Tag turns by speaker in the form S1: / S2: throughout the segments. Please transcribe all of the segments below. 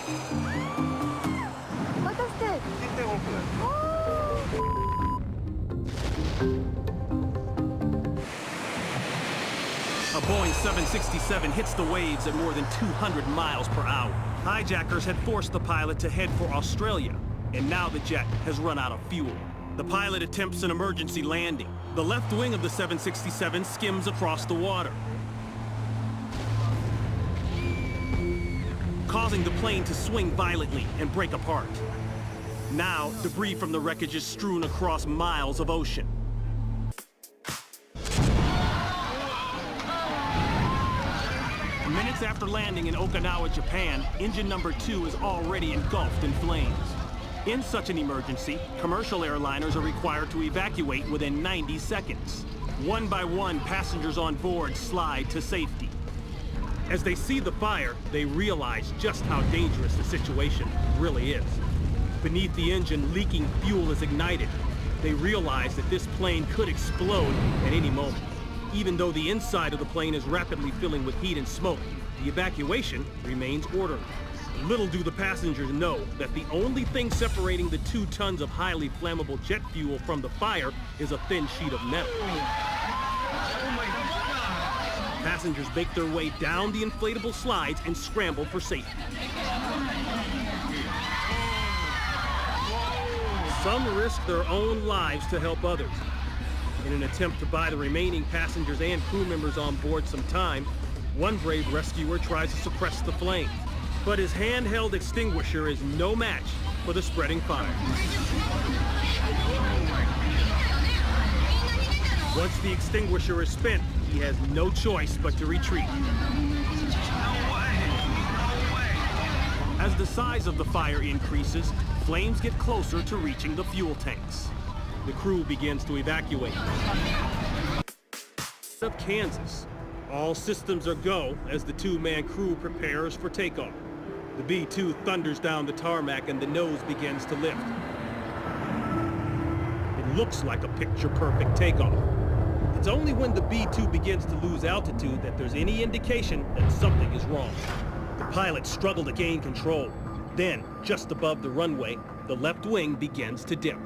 S1: A Boeing 767 hits the waves at more than 200 miles per hour. Hijackers had forced the pilot to head for Australia, and now the jet has run out of fuel. The pilot attempts an emergency landing. The left wing of the 767 skims across the water, causing the plane to swing violently and break apart. Now, debris from the wreckage is strewn across miles of ocean. Minutes after landing in Okinawa, Japan, engine number 2 is already engulfed in flames. In such an emergency, commercial airliners are required to evacuate within 90 seconds. One by one, passengers on board slide to safety. As they see the fire, they realize just how dangerous the situation really is. Beneath the engine, leaking fuel is ignited. They realize that this plane could explode at any moment. Even though the inside of the plane is rapidly filling with heat and smoke, the evacuation remains orderly. Little do the passengers know that the only thing separating the 2 tons of highly flammable jet fuel from the fire is a thin sheet of metal. Passengers make their way down the inflatable slides and scramble for safety. Some risk their own lives to help others. In an attempt to buy the remaining passengers and crew members on board some time, one brave rescuer tries to suppress the flame. But his handheld extinguisher is no match for the spreading fire. Once the extinguisher is spent, he has no choice but to retreat. As the size of the fire increases, flames get closer to reaching the fuel tanks. The crew begins to evacuate. Of Kansas, all systems are go as the 2-man crew prepares for takeoff. The B-2 thunders down the tarmac and the nose begins to lift. It looks like a picture-perfect takeoff. It's only when the B-2 begins to lose altitude that there's any indication that something is wrong. The pilots struggle to gain control. Then, just above the runway, the left wing begins to dip.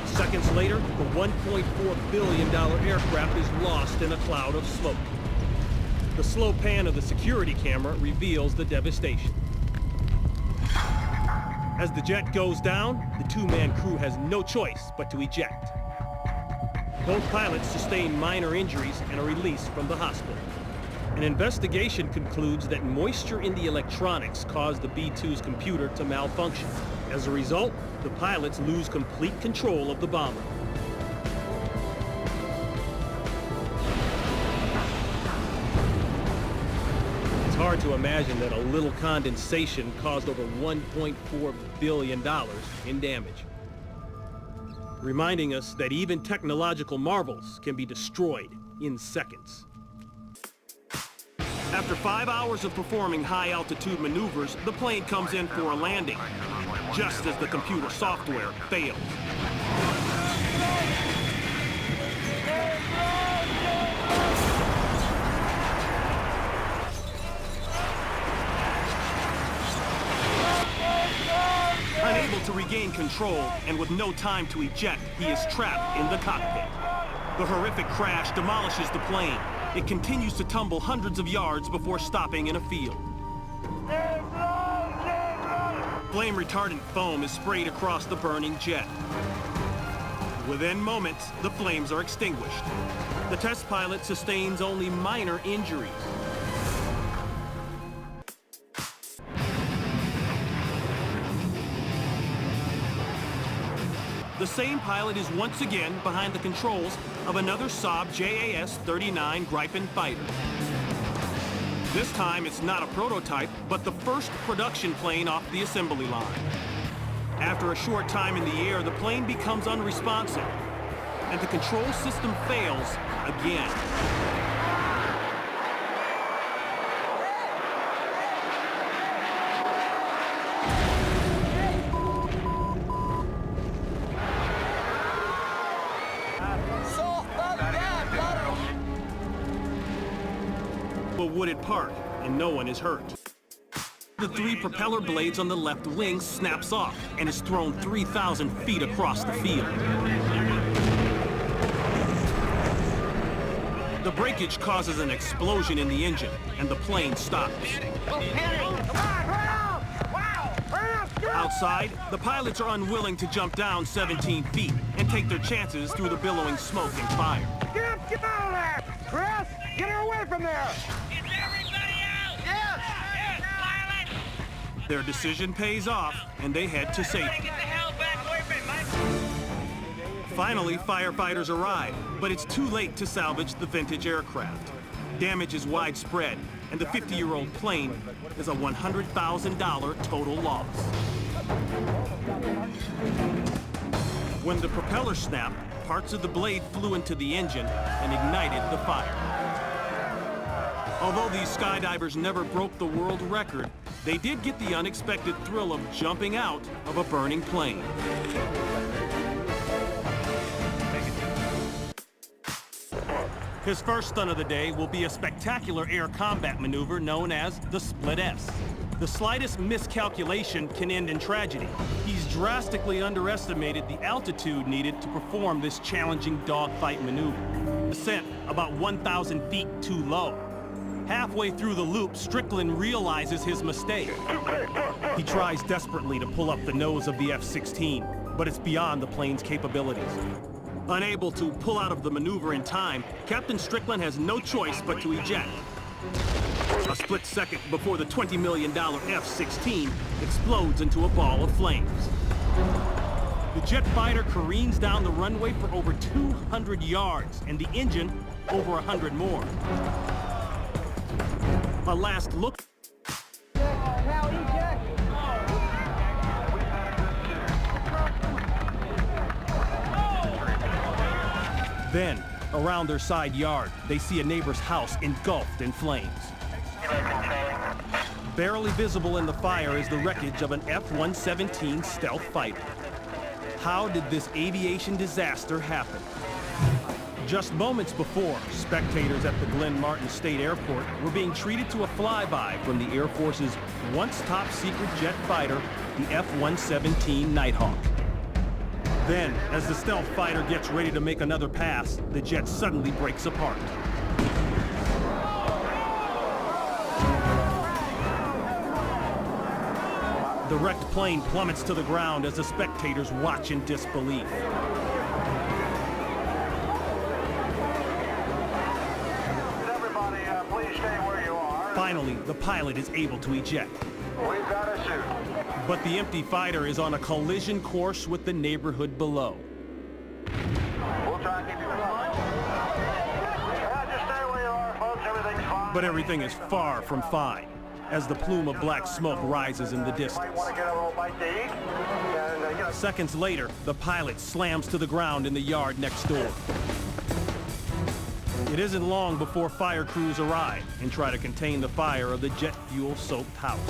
S1: Seconds later, the $1.4 billion aircraft is lost in a cloud of smoke. The slow pan of the security camera reveals the devastation. As the jet goes down, the 2-man crew has no choice but to eject. Both pilots sustain minor injuries and are released from the hospital. An investigation concludes that moisture in the electronics caused the B-2's computer to malfunction. As a result, the pilots lose complete control of the bomber. It's hard to imagine that a little condensation caused over $1.4 billion in damage. Reminding us that even technological marvels can be destroyed in seconds. After 5 hours of performing high-altitude maneuvers, the plane comes in for a landing, just as the computer software fails. Unable to regain control, and with no time to eject, he is trapped in the cockpit. The horrific crash demolishes the plane. It continues to tumble hundreds of yards before stopping in a field. Flame retardant foam is sprayed across the burning jet. Within moments, the flames are extinguished. The test pilot sustains only minor injuries. The same pilot is once again behind the controls of another Saab JAS-39 Gripen fighter. This time, it's not a prototype, but the first production plane off the assembly line. After a short time in the air, the plane becomes unresponsive, and the control system fails again. A wooded park, and no one is hurt. the 3 propeller blades on the left wing snaps off and is thrown 3,000 feet across the field. The breakage causes an explosion in the engine, and the plane stops. Outside, the pilots are unwilling to jump down 17 feet and take their chances through the billowing smoke and fire.
S2: Get out of there! Chris, get her away from there!
S3: Get everybody out! Yes! Pilot!
S1: Their decision pays off, and they head to safety.
S3: Get the hell back away from me, Mike!
S1: Finally, firefighters arrive, but it's too late to salvage the vintage aircraft. Damage is widespread, and the 50-year-old plane is a $100,000 total loss. When the propeller snapped, parts of the blade flew into the engine and ignited the fire. Although these skydivers never broke the world record, they did get the unexpected thrill of jumping out of a burning plane. His first stunt of the day will be a spectacular air combat maneuver known as the Split S. The slightest miscalculation can end in tragedy. He's drastically underestimated the altitude needed to perform this challenging dogfight maneuver. Descent about 1,000 feet too low. Halfway through the loop, Strickland realizes his mistake. He tries desperately to pull up the nose of the F-16, but it's beyond the plane's capabilities. Unable to pull out of the maneuver in time, Captain Strickland has no choice but to eject. A split second before the $20 million F-16 explodes into a ball of flames. The jet fighter careens down the runway for over 200 yards, and the engine over 100 more. A last look. Then, around their side yard, they see a neighbor's house engulfed in flames. Barely visible in the fire is the wreckage of an F-117 stealth fighter. How did this aviation disaster happen? Just moments before, spectators at the Glenn Martin State Airport were being treated to a flyby from the Air Force's once top-secret jet fighter, the F-117 Nighthawk. Then, as the stealth fighter gets ready to make another pass, the jet suddenly breaks apart. The wrecked plane plummets to the ground as the spectators watch in disbelief.
S2: Everybody, please stay where you are.
S1: Finally, the pilot is able to eject.
S2: We've got a suit.
S1: But the empty fighter is on a collision course with the neighborhood below.
S2: We'll try and keep you flying. Yeah, just stay where you are, folks. Everything's fine.
S1: But everything is far from fine, as the plume of black smoke rises in the
S2: Might
S1: distance.
S2: want to get a little bite to eat. And,
S1: Seconds later, the pilot slams to the ground in the yard next door. It isn't long before fire crews arrive and try to contain the fire of the jet fuel-soaked house.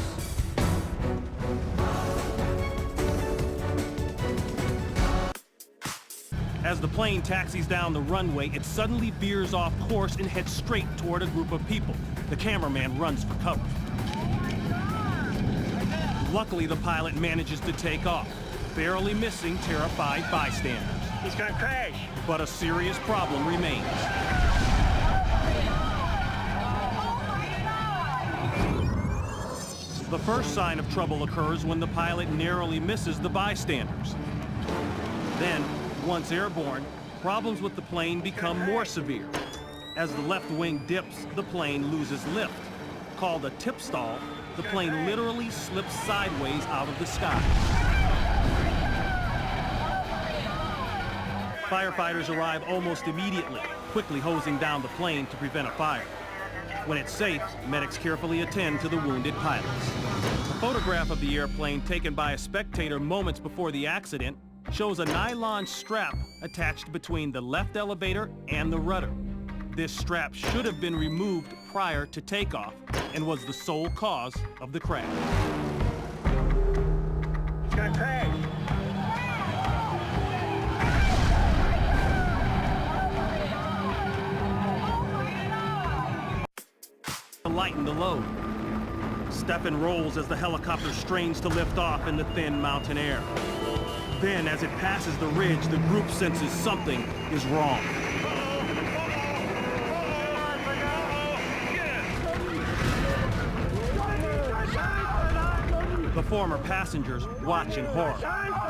S1: As the plane taxis down the runway, it suddenly veers off course and heads straight toward a group of people. The cameraman runs for cover. Luckily, the pilot manages to take off, barely missing terrified bystanders.
S2: he's going to crash.
S1: But a serious problem remains. The first sign of trouble occurs when the pilot narrowly misses the bystanders. Then, once airborne, problems with the plane become more severe. As the left wing dips, the plane loses lift. Called a tip stall, the plane literally slips sideways out of the sky. Firefighters arrive almost immediately, quickly hosing down the plane to prevent a fire. When it's safe, medics carefully attend to the wounded pilots. A photograph of the airplane taken by a spectator moments before the accident shows a nylon strap attached between the left elevator and the rudder. This strap should have been removed prior to takeoff and was the sole cause of the crash.
S2: It's going to crash.
S1: To lighten the load. Stefan rolls as the helicopter strains to lift off in the thin mountain air. Then, as it passes the ridge, the group senses something is wrong. The former passengers watch in horror.